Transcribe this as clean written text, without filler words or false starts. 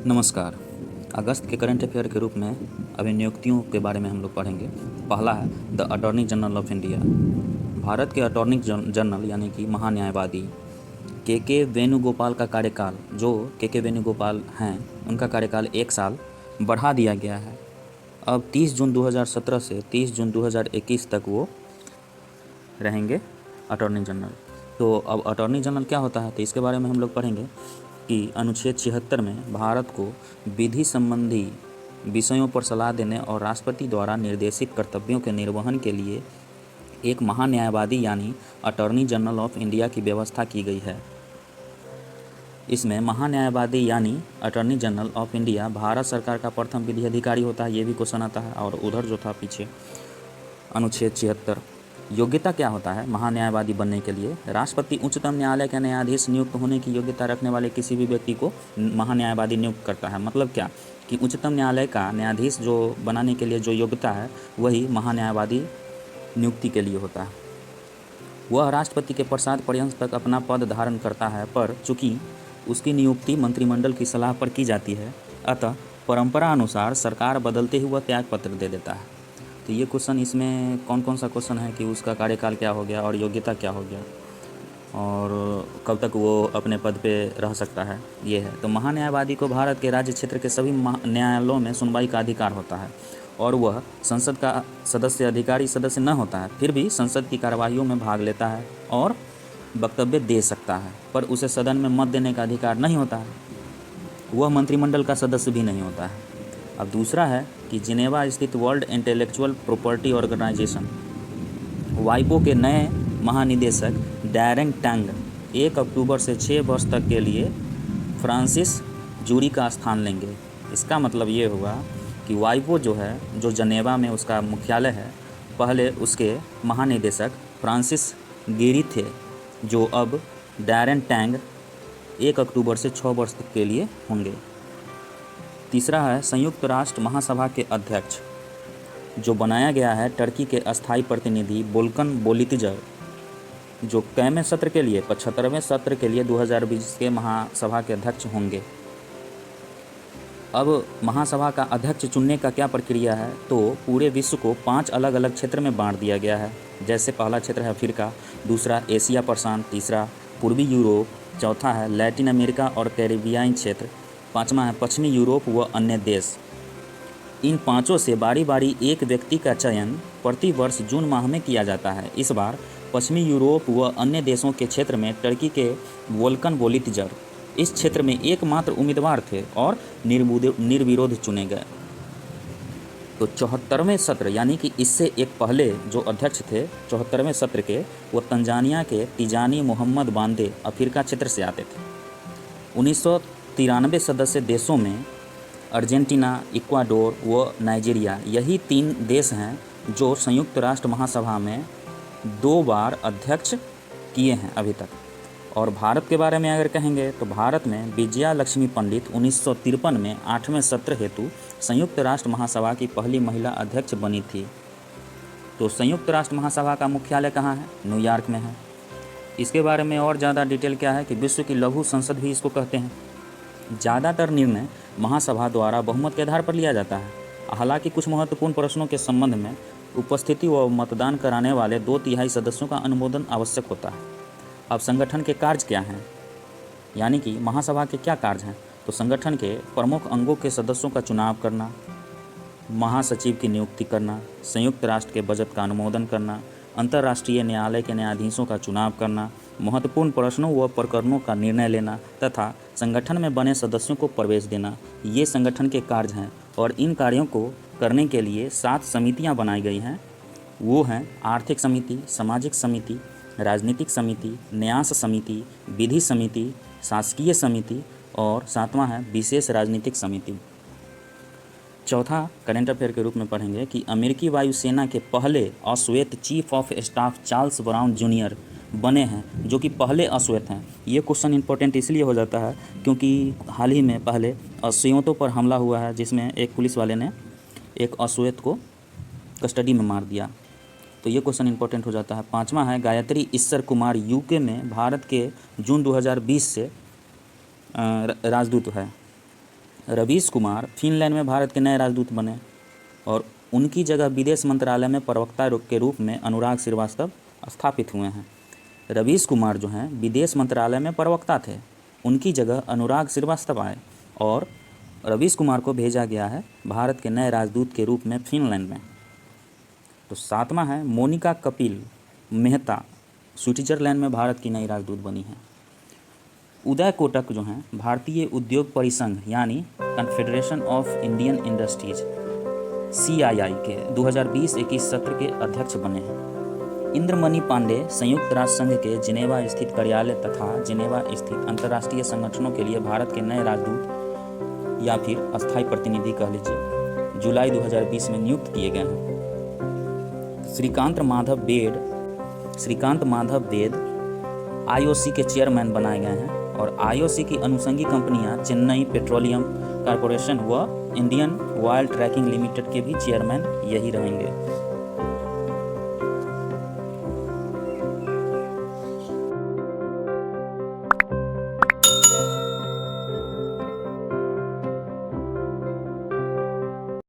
नमस्कार। अगस्त के current affair के रूप में अभी नियुक्तियों के बारे में हम लोग पढ़ेंगे। पहला है the attorney general of India. Bharat के अटॉर्नी जनरल यानी कि महान्यायवादी के वेणुगोपाल का कार्यकाल, जो के वेणुगोपाल हैं, उनका कार्यकाल 1 साल बढ़ा दिया गया है। अब 30 जून 2017 से 30 जून 2021 तक वो रहेंगे अटॉर्नी जनरल। तो अब अटॉर्नी जनरल क्या होता है, तो इसके बारे में हम लोग पढ़ेंगे कि अनुच्छेद 76 में भारत को विधि संबंधी विषयों पर सलाह देने और राष्ट्रपति द्वारा निर्देशित कर्तव्यों के निर्वहन के लिए एक महान्यायवादी यानी अटॉर्नी जनरल ऑफ इंडिया की व्यवस्था की गई है। इसमें महान्यायवादी यानी attorney general of India Bharat सरकार का प्रथम विधि अधिकारी होता है, ये भी क्वेश्चन आता है। और उधर जो था पीछे अनुच्छेद 76, योग्यता क्या होता है महान्यायवादी बनने के लिए? राष्ट्रपति उच्चतम न्यायालय के न्यायाधीश नियुक्त होने की योग्यता रखने वाले किसी भी व्यक्ति को महान्यायवादी नियुक्त करता है। मतलब क्या कि उच्चतम न्यायालय का न्यायाधीश जो बनाने के लिए जो योग्यता है वही महान्यायवादी नियुक्ति के लिए होता है। वह राष्ट्रपति के पश्चात पर्यंत तक अपना पद धारण करता है, पर चूँकि उसकी नियुक्ति मंत्रिमंडल की सलाह पर की जाती है, अतः परंपरा अनुसार सरकार बदलते ही वह त्यागपत्र दे देता है। तो ये क्वेश्चन, इसमें कौन कौन सा क्वेश्चन है कि उसका कार्यकाल क्या हो गया और योग्यता क्या हो गया और कब तक वो अपने पद पे रह सकता है, ये है। तो महान्यायवादी को भारत के राज्य क्षेत्र के सभी न्यायालयों में सुनवाई का अधिकार होता है और वह संसद का अधिकारी सदस्य न होता है, फिर भी संसद की कार्यवाहियों में भाग लेता है और वक्तव्य दे सकता है, पर उसे सदन में मत देने का अधिकार नहीं होता है। वह मंत्रिमंडल का सदस्य भी नहीं होता है। अब दूसरा है कि जिनेवा स्थित वर्ल्ड इंटेलेक्चुअल प्रॉपर्टी ऑर्गेनाइजेशन वाइपो के नए महानिदेशक डैरेन टैंग 1 अक्टूबर से 6 वर्ष तक के लिए फ्रांसिस जूरी का स्थान लेंगे। इसका मतलब ये हुआ कि वाइपो जो है, जो जनेवा में उसका मुख्यालय है, पहले उसके महानिदेशक फ्रांसिस गेरी थे, जो अब डैरेन टैंग 1 अक्टूबर से 6 वर्ष तक के लिए होंगे। तीसरा है संयुक्त राष्ट्र महासभा के अध्यक्ष जो बनाया गया है टर्की के अस्थायी प्रतिनिधि वोल्कन बोलितिजर, जो कैवें सत्र के लिए 75वें सत्र के लिए 2020 के महासभा के अध्यक्ष होंगे। अब महासभा का अध्यक्ष चुनने का क्या प्रक्रिया है, तो पूरे विश्व को 5 अलग अलग क्षेत्र में बांट दिया गया है। जैसे पहला क्षेत्र है अफ्रीका, दूसरा एशिया प्रशांत, तीसरा पूर्वी यूरोप, चौथा है लैटिन अमेरिका और कैरिबियाई क्षेत्र, पाँचवा है पश्चिमी यूरोप व अन्य देश। इन पाँचों से बारी बारी एक व्यक्ति का चयन प्रति वर्ष जून माह में किया जाता है। इस बार पश्चिमी यूरोप व अन्य देशों के क्षेत्र में टर्की के वोल्कन बोलितिजर इस क्षेत्र में एकमात्र उम्मीदवार थे और निर्विरोध चुने गए। तो 74वें सत्र यानी कि इससे एक पहले जो अध्यक्ष थे 74वें सत्र के, वो तंजानिया के तिजानी मोहम्मद बांदे अफ्रीका क्षेत्र से आते थे। 1993 सदस्य देशों में अर्जेंटीना, इक्वाडोर व नाइजीरिया, यही 3 देश हैं जो संयुक्त राष्ट्र महासभा में 2 बार अध्यक्ष किए हैं अभी तक। और भारत के बारे में अगर कहेंगे तो भारत में विजया लक्ष्मी पंडित 1953 में 8वें सत्र हेतु संयुक्त राष्ट्र महासभा की पहली महिला अध्यक्ष बनी थी। तो संयुक्त राष्ट्र महासभा का मुख्यालय कहाँ है? न्यूयॉर्क में है। इसके बारे में और ज़्यादा डिटेल क्या है कि विश्व की लघु संसद भी इसको कहते हैं। ज़्यादातर निर्णय महासभा द्वारा बहुमत के आधार पर लिया जाता है। हालांकि कुछ महत्वपूर्ण प्रश्नों के संबंध में उपस्थिति व मतदान कराने वाले 2/3 सदस्यों का अनुमोदन आवश्यक होता है। अब संगठन के कार्य क्या हैं, यानी कि महासभा के क्या कार्य हैं? तो संगठन के प्रमुख अंगों के सदस्यों का चुनाव करना, महासचिव की नियुक्ति करना, संयुक्त राष्ट्र के बजट का अनुमोदन करना, अंतर्राष्ट्रीय न्यायालय के न्यायाधीशों का चुनाव करना, महत्वपूर्ण प्रश्नों व प्रकरणों का निर्णय लेना तथा संगठन में बने सदस्यों को प्रवेश देना, ये संगठन के कार्य हैं। और इन कार्यों को करने के लिए 7 समितियां बनाई गई हैं। वो हैं आर्थिक समिति, सामाजिक समिति, राजनीतिक समिति, न्यास समिति, विधि समिति, शासकीय समिति और 7वां है विशेष राजनीतिक समिति। चौथा करंट अफेयर के रूप में पढ़ेंगे कि अमेरिकी वायुसेना के पहले अश्वेत chief of staff Charles Brown junior बने हैं, जो कि पहले अश्वेत हैं। ये क्वेश्चन इंपॉर्टेंट इसलिए हो जाता है क्योंकि हाल ही में पहले अश्वेतों पर हमला हुआ है, जिसमें एक पुलिस वाले ने एक अश्वेत को कस्टडी में मार दिया। तो ये क्वेश्चन इंपॉर्टेंट हो जाता है। 5वां है गायत्री ईश्वर कुमार यूके में भारत के जून 2020 से राजदूत है। रवीश कुमार फिनलैंड में भारत के नए राजदूत बने और उनकी जगह विदेश मंत्रालय में प्रवक्ता के रूप में अनुराग श्रीवास्तव स्थापित हुए हैं। रवीश कुमार जो हैं विदेश मंत्रालय में प्रवक्ता थे, उनकी जगह अनुराग श्रीवास्तव आए और रवीश कुमार को भेजा गया है भारत के नए राजदूत के रूप में फिनलैंड में। तो 7वां है मोनिका कपिल मेहता, स्विट्जरलैंड में भारत की नई राजदूत बनी है। उदय कोटक जो हैं भारतीय उद्योग परिसंघ यानी confederation of Indian industries CII के 2020-21 सत्र के अध्यक्ष बने हैं। इंद्रमणि पांडे संयुक्त राष्ट्र संघ के जिनेवा स्थित कार्यालय तथा जिनेवा स्थित अंतर्राष्ट्रीय संगठनों के लिए भारत के नए राजदूत या फिर अस्थायी प्रतिनिधि कह लीजिए, जुलाई 2020 में नियुक्त किए गए हैं। श्रीकांत माधव वेद IOC के चेयरमैन बनाए गए हैं और IOC की अनुषंगी कंपनियां चेन्नई पेट्रोलियम कॉरपोरेशन व इंडियन ऑयल ट्रैकिंग लिमिटेड के भी चेयरमैन यही रहेंगे।